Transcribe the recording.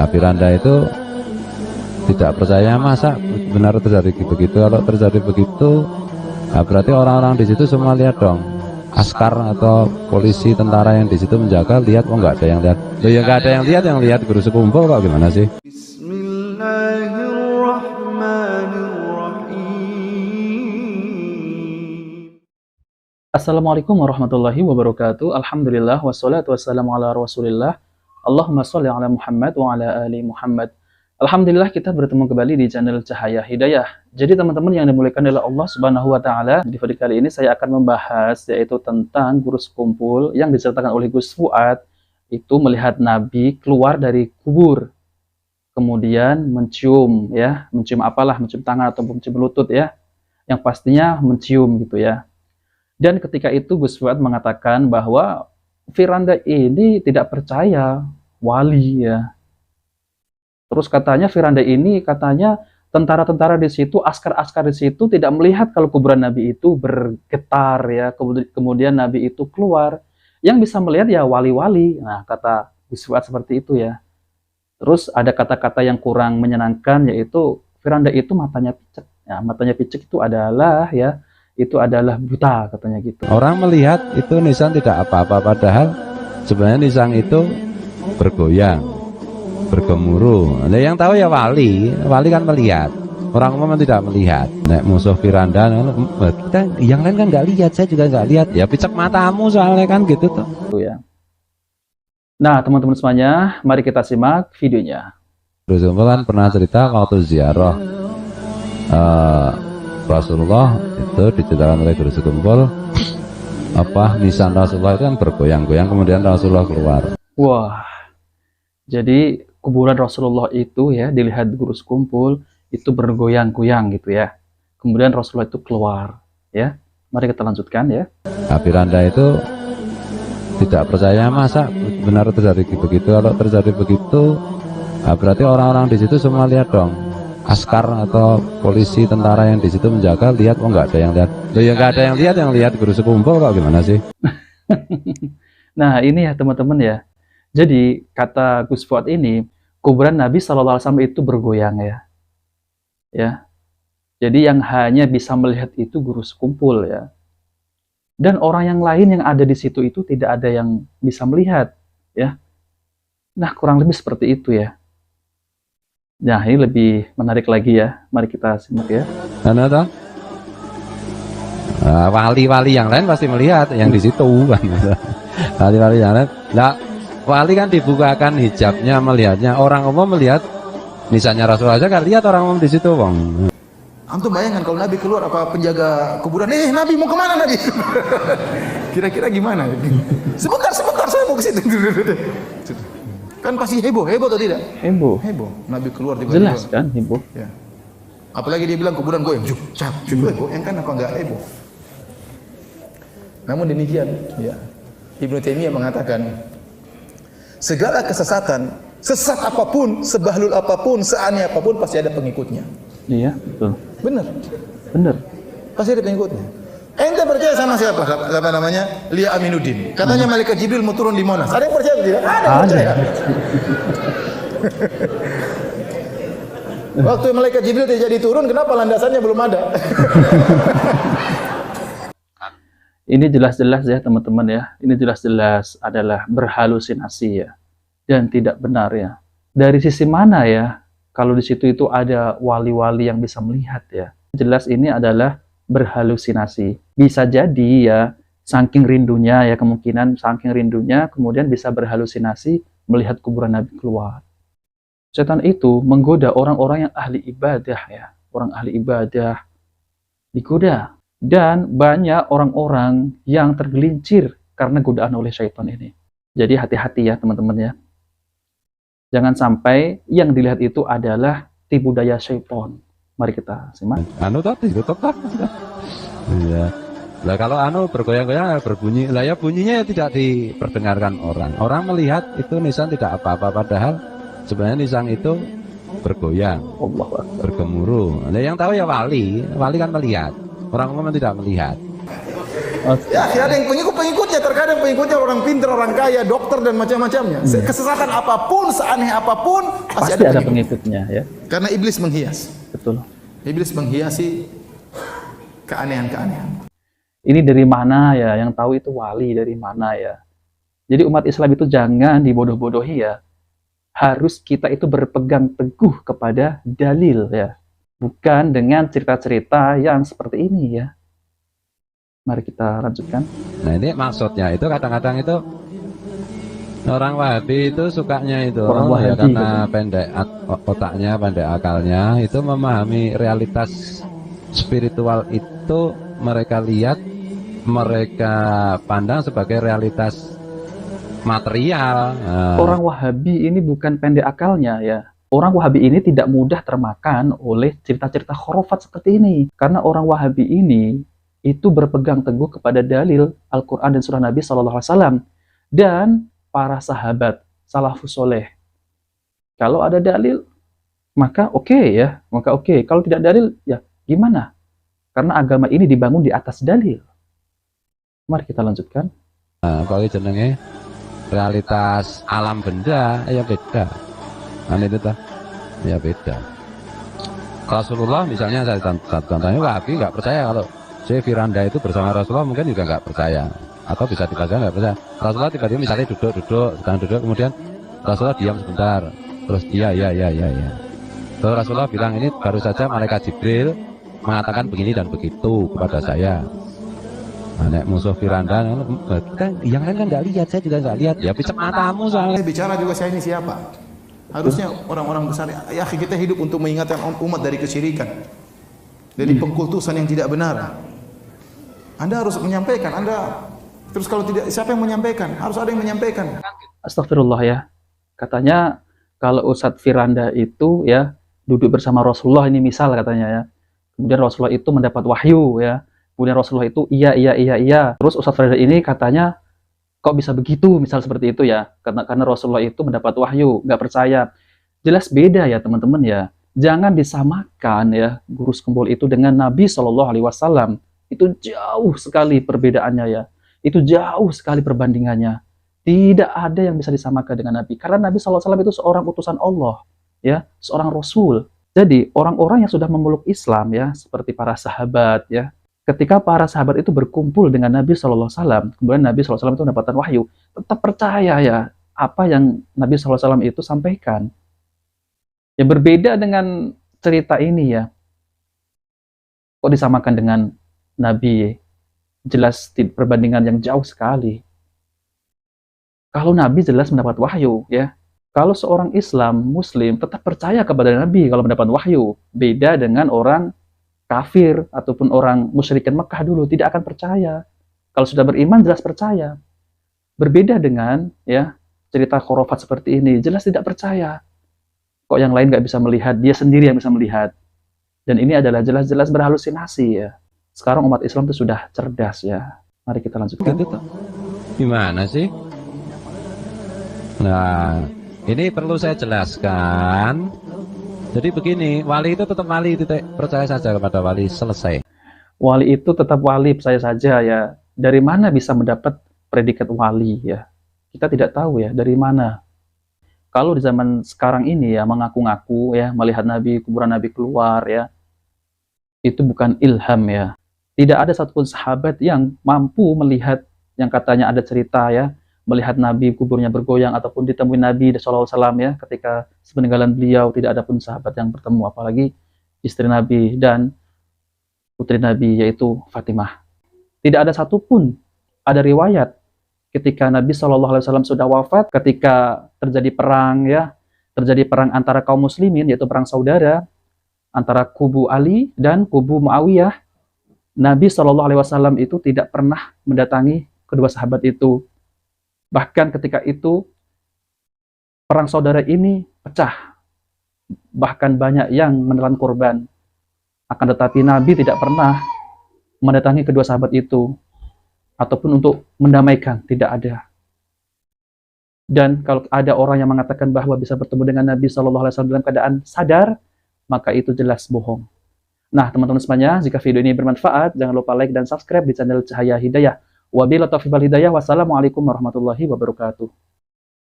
Firanda itu tidak percaya, masa benar terjadi begitu. Kalau terjadi begitu, berarti orang-orang di situ semua lihat dong. Askar atau polisi, tentara yang di situ menjaga lihat, oh nggak ada yang lihat. Loh ya nggak ada yang lihat guru sekumpul kok, gimana sih? Assalamualaikum warahmatullahi wabarakatuh. Alhamdulillah wassalatu wassalamu ala Rasulillah. Allahumma sholli ala Muhammad wa ala ali Muhammad. Alhamdulillah kita bertemu kembali di channel Cahaya Hidayah. Jadi teman-teman yang dimuliakan oleh Allah Subhanahu wa taala, di video kali ini saya akan membahas yaitu tentang guru sekumpul yang diceritakan oleh Gus Fuad itu melihat Nabi keluar dari kubur. Kemudian mencium apalah, mencium tangan atau mencium lutut ya. Yang pastinya mencium gitu ya. Dan ketika itu Gus Fuad mengatakan bahwa Firanda ini tidak percaya wali ya. Terus katanya Firanda ini tentara-tentara di situ, askar-askar di situ tidak melihat kalau kuburan Nabi itu bergetar ya. Kemudian Nabi itu keluar. Yang bisa melihat ya wali-wali. Nah, kata Gus Fuad seperti itu ya. Terus ada kata-kata yang kurang menyenangkan yaitu Firanda itu matanya picek. Ya, matanya picek itu adalah buta katanya gitu. Orang melihat itu nisan tidak apa-apa, padahal sebenarnya nisan itu bergoyang, bergemuruh. Nah, yang tahu ya wali kan melihat. Orang umum tidak melihat. Nek musuh Firanda, kita yang lain kan nggak lihat, saya juga nggak lihat. Ya picek matamu soalnya kan gitu tuh. Ya. Nah teman-teman semuanya, mari kita simak videonya. Terus kan pernah cerita waktu ziarah Rasulullah itu diceritakan oleh guru sekumpul nisan Rasulullah itu kan bergoyang-goyang, kemudian Rasulullah keluar. Wah, jadi kuburan Rasulullah itu ya dilihat guru sekumpul itu bergoyang-goyang gitu ya. Kemudian Rasulullah itu keluar ya. Mari kita lanjutkan ya. Firanda itu tidak percaya, masa benar terjadi begitu. Kalau terjadi begitu, berarti orang-orang di situ semua lihat dong. Askar atau polisi, tentara yang di situ menjaga lihat, oh nggak ada yang lihat. Loh ya nggak ada yang lihat guru sekumpul kok, gimana sih? Nah ini ya teman-teman ya. Jadi kata Gus Fuad ini, kuburan Nabi SAW itu bergoyang ya. Ya. Jadi yang hanya bisa melihat itu guru sekumpul ya. Dan orang yang lain yang ada di situ itu tidak ada yang bisa melihat ya. Nah kurang lebih seperti itu ya. Nah ini lebih menarik lagi ya. Mari kita simak ya. Wali-wali yang lain pasti melihat yang di situ kan. Wali-wali yang lain. Nah, wali kan dibukakan hijabnya melihatnya. Orang umum melihat, misalnya Rasul aja kan lihat orang umum di situ, Bang. Antum bayangkan kalau Nabi keluar, apa penjaga kuburan, Nabi mau kemana Nabi? Kira-kira gimana? Sebentar saya mau ke situ. Kan pasti heboh atau tidak? Heboh. Nabi keluar tiba-tiba. Jelas kan heboh. Ya. Apalagi dia bilang kuburan goyang, goyang kan apa enggak heboh? Namun demikian, ya. Ibnu Taimiyah mengatakan, segala kesesatan, sesat apapun, sebahlul apapun, seaneh apapun pasti ada pengikutnya. Iya, betul. Benar. Pasti ada pengikutnya. Ente percaya sama siapa? Apa namanya? Lia Aminuddin. Katanya malaikat Jibril mau turun di Monas. Ada yang percaya tidak? Ada yang percaya. Waktu malaikat Jibril tidak jadi turun, kenapa landasannya belum ada? Ini jelas-jelas ya teman-teman ya. Ini jelas-jelas adalah berhalusinasi ya. Dan tidak benar ya. Dari sisi mana ya? Kalau di situ itu ada wali-wali yang bisa melihat ya. Jelas ini adalah berhalusinasi. Bisa jadi ya, saking rindunya ya, kemungkinan saking rindunya kemudian bisa berhalusinasi melihat kuburan Nabi keluar. Setan itu menggoda orang-orang yang ahli ibadah ya, orang ahli ibadah digoda. Dan banyak orang-orang yang tergelincir karena godaan oleh syaitan ini. Jadi hati-hati ya teman-teman ya. Jangan sampai yang dilihat itu adalah tipu daya syaitan. Mari kita simak. Tadi tetap. Iya. Lah kalau bergoyang-goyang berbunyi, lah ya bunyinya tidak diperdengarkan orang. Orang melihat itu nisan tidak apa-apa, padahal sebenarnya nisan itu bergoyang, bergemuruh. Nah, yang tahu ya wali kan melihat. Orang umum tidak melihat. Ya, ada yang pengikutnya, terkadang pengikutnya orang pintar, orang kaya, dokter dan macam-macamnya. Kesesatan apapun, seaneh apapun, Pasti ada pengikutnya ya. Karena iblis menghias. Betul. Iblis menghiasi keanehan-keanehan. Ini dari mana ya? Yang tahu itu wali dari mana ya? Jadi umat Islam itu jangan dibodoh-bodohi ya. Harus kita itu berpegang teguh kepada dalil ya. Bukan dengan cerita-cerita yang seperti ini ya. Mari kita lanjutkan. Nah ini maksudnya itu kadang-kadang itu orang Wahabi itu sukanya itu Orang Wahabi, ya karena pendek otaknya, pendek akalnya, itu memahami realitas spiritual itu mereka lihat, mereka pandang sebagai realitas material. Orang Wahabi ini bukan pendek akalnya ya. Orang Wahabi ini tidak mudah termakan oleh cerita-cerita khurafat seperti ini. Karena orang Wahabi ini itu berpegang teguh kepada dalil Al-Quran dan surah Nabi SAW. Dan para sahabat salafus soleh. Kalau ada dalil, maka oke ya. Maka oke. Kalau tidak dalil, ya gimana? Karena agama ini dibangun di atas dalil. Mari kita lanjutkan. Kalau jenenge realitas alam benda, ya beda. Itu tuh, ya beda. Rasulullah misalnya saya contohnya Wahabi nggak percaya kalau si Firanda itu bersama Rasulullah, mungkin juga nggak percaya, atau bisa dibaca nggak percaya. Rasulullah tiba-tiba misalnya sedang duduk, kemudian Rasulullah diam sebentar, terus iya. Terus Rasulullah bilang ini baru saja malaikat Jibril mengatakan begini dan begitu kepada saya. Nek musuh Firanda kan yang lain kan nggak lihat, saya juga nggak lihat, ya pisek matamu soalnya. Bicara juga saya ini siapa? Harusnya orang-orang besar, ya kita hidup untuk mengingatkan umat dari kesyirikan, dari pengkultusan yang tidak benar. Anda harus menyampaikan, terus kalau tidak, siapa yang menyampaikan? Harus ada yang menyampaikan. Astagfirullah ya. Katanya kalau Ustadz Firanda itu ya duduk bersama Rasulullah, ini misal katanya ya. Kemudian Rasulullah itu mendapat wahyu ya. Kemudian Rasulullah itu iya. Terus Ustadz Firanda ini katanya kok bisa begitu, misal seperti itu ya. Karena Rasulullah itu mendapat wahyu, nggak percaya. Jelas beda ya teman-teman ya. Jangan disamakan ya Gurus Kempul itu dengan Nabi SAW. Itu jauh sekali perbedaannya ya. Itu jauh sekali perbandingannya. Tidak ada yang bisa disamakan dengan Nabi. Karena Nabi SAW itu seorang utusan Allah, ya, seorang Rasul. Jadi orang-orang yang sudah memeluk Islam ya, seperti para sahabat ya, ketika para sahabat itu berkumpul dengan Nabi SAW, kemudian Nabi SAW itu mendapatkan wahyu, tetap percaya ya apa yang Nabi SAW itu sampaikan. Ya berbeda dengan cerita ini ya. Kok disamakan dengan Nabi? Jelas perbandingan yang jauh sekali. Kalau Nabi jelas mendapat wahyu ya. Kalau seorang Islam, Muslim tetap percaya kepada Nabi kalau mendapat wahyu. Beda dengan orang kafir ataupun orang musyrikin Mekah dulu, tidak akan percaya. Kalau sudah beriman jelas percaya. Berbeda dengan ya cerita khurafat seperti ini, jelas tidak percaya. Kok yang lain nggak bisa melihat, dia sendiri yang bisa melihat. Dan ini adalah jelas-jelas berhalusinasi ya. Sekarang umat Islam itu sudah cerdas ya. Mari kita lanjutkan. Gimana sih? Nah, ini perlu saya jelaskan. Jadi begini, wali itu tetap wali, percaya saja kepada wali, selesai. Wali itu tetap wali, percaya saja ya. Dari mana bisa mendapat predikat wali ya? Kita tidak tahu ya, dari mana. Kalau di zaman sekarang ini ya, mengaku-ngaku ya, melihat Nabi, kuburan Nabi keluar ya, itu bukan ilham ya. Tidak ada satupun sahabat yang mampu melihat, yang katanya ada cerita ya, melihat Nabi kuburnya bergoyang ataupun ditemui Nabi SAW ya, ketika sepeninggalan beliau tidak ada pun sahabat yang bertemu, apalagi istri Nabi dan putri Nabi yaitu Fatimah. Tidak ada satupun ada riwayat ketika Nabi SAW sudah wafat, ketika terjadi perang ya, terjadi perang antara kaum muslimin yaitu perang saudara antara kubu Ali dan kubu Muawiyah. Nabi SAW itu tidak pernah mendatangi kedua sahabat itu. Bahkan ketika itu perang saudara ini pecah. Bahkan banyak yang menelan korban. Akan tetapi Nabi tidak pernah mendatangi kedua sahabat itu ataupun untuk mendamaikan, tidak ada. Dan kalau ada orang yang mengatakan bahwa bisa bertemu dengan Nabi SAW dalam keadaan sadar, maka itu jelas bohong. Nah, teman-teman semuanya, jika video ini bermanfaat, jangan lupa like dan subscribe di channel Cahaya Hidayah. Wabillahi taufiq wal hidayah. Wassalamualaikum warahmatullahi wabarakatuh.